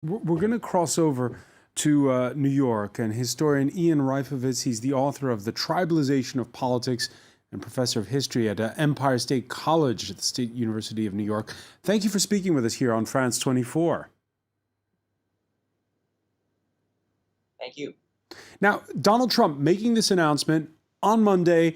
We're going to cross over to New York, and historian Ian Reifowitz, he's the author of The Tribalization of Politics and professor of history at Empire State College at the State University of New York. Thank you for speaking with us here on France 24. Thank you. Now, Donald Trump making this announcement on Monday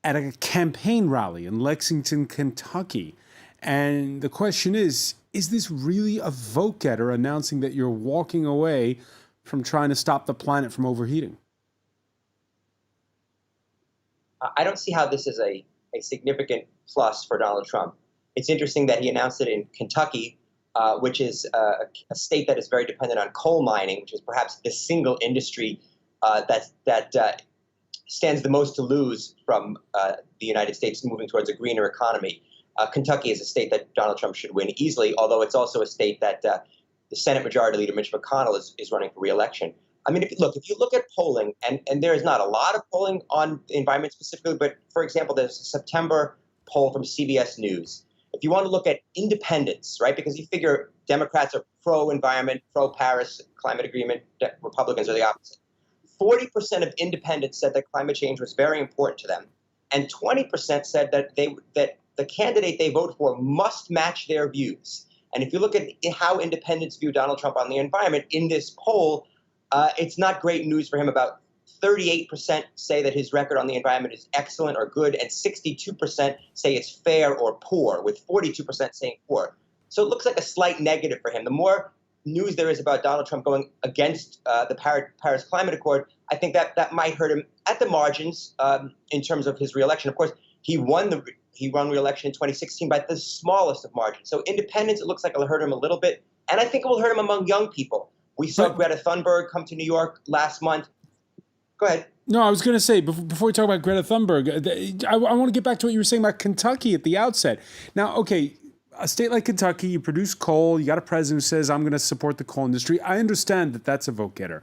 at a campaign rally in Lexington, Kentucky. And the question is this really a vote getter announcing that you're walking away from trying to stop the planet from overheating? I don't see how this is a significant plus for Donald Trump. It's interesting that he announced it in Kentucky, which is a state that is very dependent on coal mining, which is perhaps the single industry that stands the most to lose from the United States moving towards a greener economy. Kentucky is a state that Donald Trump should win easily, although it's also a state that the Senate Majority Leader Mitch McConnell is running for re-election. I mean, if you look at polling, and there is not a lot of polling on the environment specifically, but for example, there's a September poll from CBS News. If you want to look at independents, right, because you figure Democrats are pro-environment, pro-Paris climate agreement, Republicans are the opposite. 40% of independents said that climate change was very important to them, and 20% said that the candidate they vote for must match their views. And if you look at how independents view Donald Trump on the environment in this poll, it's not great news for him. About 38% say that his record on the environment is excellent or good, and 62% say it's fair or poor, with 42% saying poor. So it looks like a slight negative for him. The more news there is about Donald Trump going against the Paris Climate Accord, I think that might hurt him at the margins in terms of his reelection. Of course, he won re-election in 2016 by the smallest of margins. So independence, it looks like it'll hurt him a little bit. And I think it will hurt him among young people. We saw Greta Thunberg come to New York last month. Go ahead. No, I was going to say, before we talk about Greta Thunberg, I want to get back to what you were saying about Kentucky at the outset. Now, okay, a state like Kentucky, you produce coal, you got a president who says, I'm going to support the coal industry. I understand that that's a vote getter.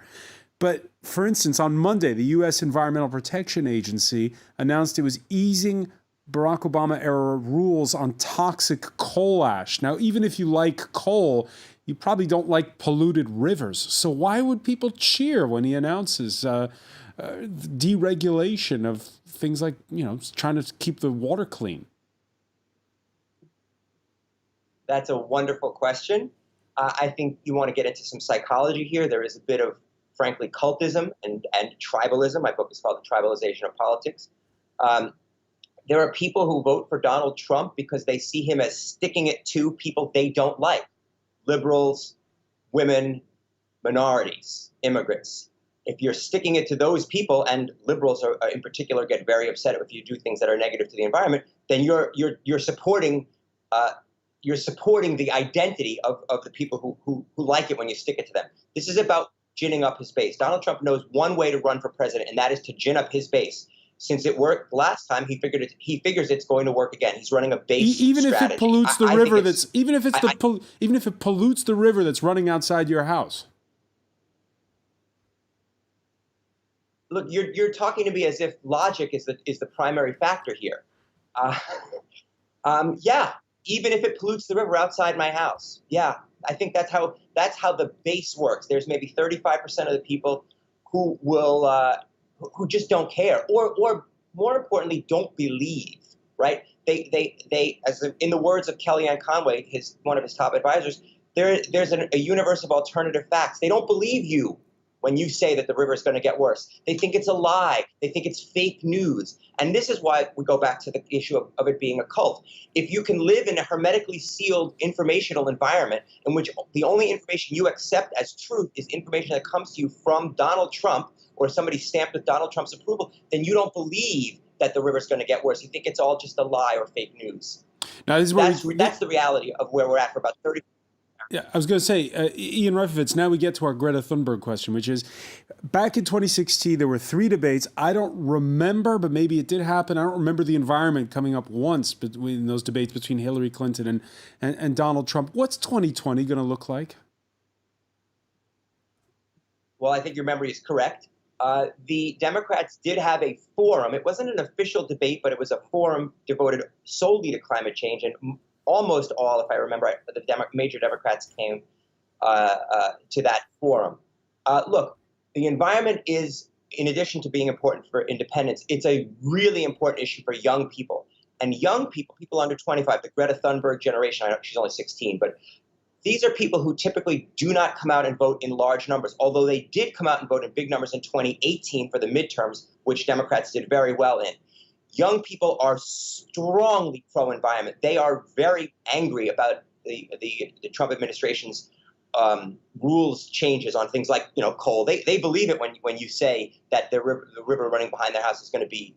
But for instance, on Monday, the U.S. Environmental Protection Agency announced it was easing Barack Obama-era rules on toxic coal ash. Now, even if you like coal, you probably don't like polluted rivers. So why would people cheer when he announces deregulation of things like, trying to keep the water clean? That's a wonderful question. I think you want to get into some psychology here. There is a bit of, frankly, cultism and tribalism. My book is called The Tribalization of Politics. There are people who vote for Donald Trump because they see him as sticking it to people they don't like. Liberals, women, minorities, immigrants. If you're sticking it to those people, and liberals are in particular get very upset if you do things that are negative to the environment, then you're supporting the identity of the people who like it when you stick it to them. This is about ginning up his base. Donald Trump knows one way to run for president, and that is to gin up his base. Since it worked last time, he figures it's going to work again. He's running a base even strategy. If it pollutes the river even if it pollutes the river that's running outside your house. Look, you're talking to me as if logic is the primary factor here. Yeah, even if it pollutes the river outside my house, yeah, I think that's how the base works. There's maybe 35% of the people who will. Who just don't care, or more importantly, don't believe, right? They as in the words of Kellyanne Conway, one of his top advisors, there's a universe of alternative facts. They don't believe you when you say that the river is going to get worse. They think it's a lie. They think it's fake news. And this is why we go back to the issue of it being a cult. If you can live in a hermetically sealed informational environment in which the only information you accept as truth is information that comes to you from Donald Trump, or somebody stamped with Donald Trump's approval, then you don't believe that the river's going to get worse. You think it's all just a lie or fake news. Now, this is that's the reality of where we're at for about 30. Yeah, I was going to say, Ian Reifowitz, now we get to our Greta Thunberg question, which is, back in 2016, there were 3 debates. I don't remember, but maybe it did happen. I don't remember the environment coming up once between those debates between Hillary Clinton and Donald Trump. What's 2020 going to look like? Well, I think your memory is correct. The Democrats did have a forum. It wasn't an official debate, but it was a forum devoted solely to climate change. And almost all, if I remember right, the major Democrats came. to that forum. Look, the environment is, in addition to being important for independence, it's a really important issue for young people. And young people, people under 25, the Greta Thunberg generation, I know she's only 16, but these are people who typically do not come out and vote in large numbers, although they did come out and vote in big numbers in 2018 for the midterms, which Democrats did very well in. Young people are strongly pro-environment. They are very angry about the Trump administration's rules changes on things like coal. They believe it when you say that the river running behind their house is going to be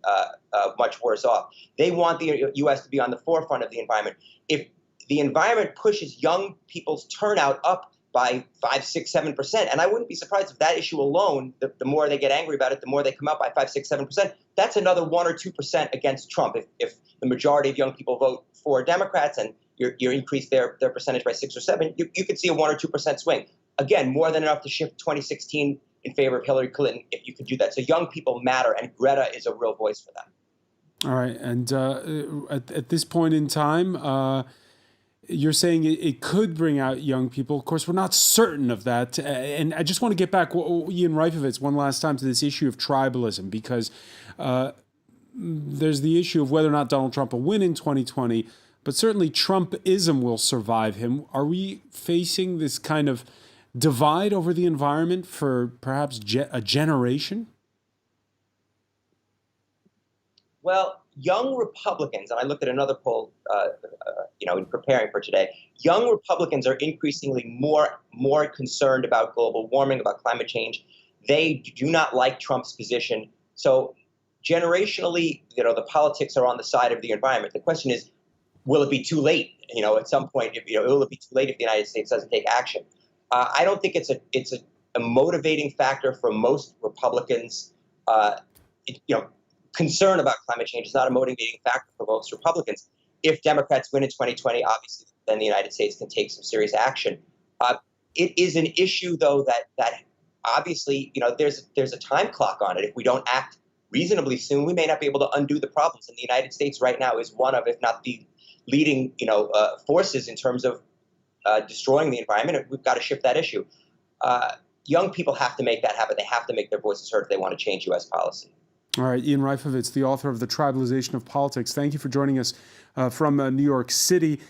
much worse off. They want the U.S. to be on the forefront of the environment. If the environment pushes young people's turnout up by 5, 6, 7%, and I wouldn't be surprised if that issue alone, the more they get angry about it, the more they come out by 5, 6, 7%. That's another 1 or 2% against Trump. If the majority of young people vote for Democrats and you increase their percentage by 6 or 7, you could see a 1 or 2% swing. Again, more than enough to shift 2016 in favor of Hillary Clinton if you could do that. So young people matter, and Greta is a real voice for them. All right, and at this point in time, you're saying it could bring out young people. Of course, we're not certain of that. And I just want to get back, Ian Reifowitz, one last time to this issue of tribalism, because there's the issue of whether or not Donald Trump will win in 2020, but certainly Trumpism will survive him. Are we facing this kind of divide over the environment for perhaps a generation? Well, young Republicans, and I looked at another poll, in preparing for today. Young Republicans are increasingly more concerned about global warming, about climate change. They do not like Trump's position. So, generationally, the politics are on the side of the environment. The question is, will it be too late? At some point, will it be too late if the United States doesn't take action? I don't think it's a motivating factor for most Republicans. Concern about climate change is not a motivating factor for most Republicans. If Democrats win in 2020, obviously, then the United States can take some serious action. It is an issue, though, that obviously, there's a time clock on it. If we don't act reasonably soon, we may not be able to undo the problems. And the United States right now is one of, if not the leading, forces in terms of destroying the environment. We've got to shift that issue. Young people have to make that happen. They have to make their voices heard if they want to change U.S. policy. All right, Ian Reifowitz, the author of The Tribalization of Politics. Thank you for joining us from New York City.